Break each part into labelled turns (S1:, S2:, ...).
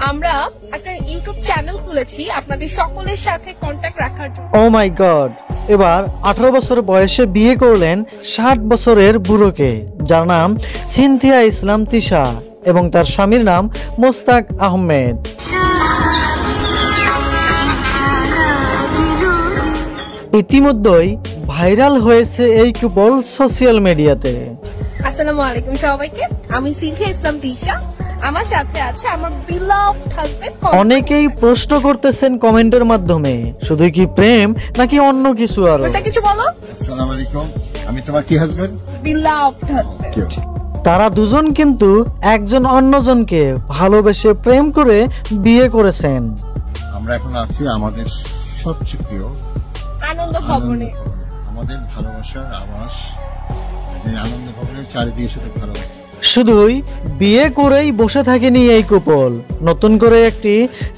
S1: আমরা একটা YouTube channel খুলেছি আপনাদের সকলের সাথে কন্টাক্ট রাখার জন্য।
S2: ও মাই গড, এবার 18 বছর বয়সে বিয়ে করলেন 60 বছরের বুড়োকে, যার নাম সিনথিয়া ইসলাম তিশা এবং তার স্বামীর নাম মোস্তাক আহমেদ। ইতিমধ্যেই ভাইরাল হয়েছে এই কুপল সোশ্যাল মিডিয়াতে।
S1: আসসালামু আলাইকুম সবাইকে, আমি সিনথিয়া ইসলাম তিশা, আমার সাথে আছে আমার বিলাভড হাজবেন্ড।
S2: অনেকেই প্রশ্ন করতেছেন কমেন্টের মাধ্যমে, শুধু কি প্রেম নাকি অন্য কিছু আরো?
S1: কিছু বলো।
S3: আসসালামু আলাইকুম, আমি তোমার কি হাজবেন্ড?
S1: Beloved husband.
S2: তারা দুজন কিন্তু একজন অন্যজনকে ভালোবেসে প্রেম করে বিয়ে করেছেন।
S3: আমরা এখন আছি আমাদের সবচেয়ে প্রিয়
S1: আনন্দ ভবনে।
S3: আমাদের ভালোবাসার আবাস, যে আনন্দ ভবনের চারিদিকে শুধু ভালোবাসা।
S2: শুধুই বিয়ে করেই বসে থাকেনি এই কুপল, নতুন করে একটি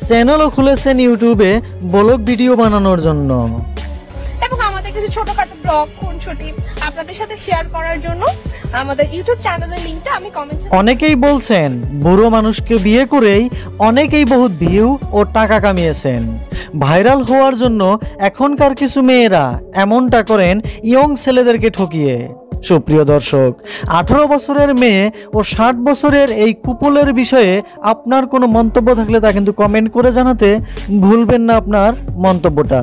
S2: চ্যানেলও খুলেছেন ইউটিউবে ব্লগ ভিডিও বানানোর জন্য
S1: এবং আমাদের কিছু ছোটখাটো ব্লগ খুনসুটি আপনাদের সাথে শেয়ার করার জন্য আমাদের ইউটিউব চ্যানেলের লিংকটা আমি কমেন্টে।
S2: অনেকেই বলছেন বুড়ো মানুষকে বিয়ে করেই অনেকেই বহুত ভিউ ও টাকা কামিয়েছেন। ভাইরাল হওয়ার জন্য এখনকার কিছু মেয়েরা এমনটা করেন ইয়ং ছেলেদেরকে ঠকিয়ে। সুপ্রিয় দর্শক, 18 বছরের মেয়ে ও 60 বছরের এই কুপলের বিষয়ে আপনার কোনো মন্তব্য থাকলে তা কিন্তু কমেন্ট করে জানাতে ভুলবেন না আপনার মন্তব্যটা।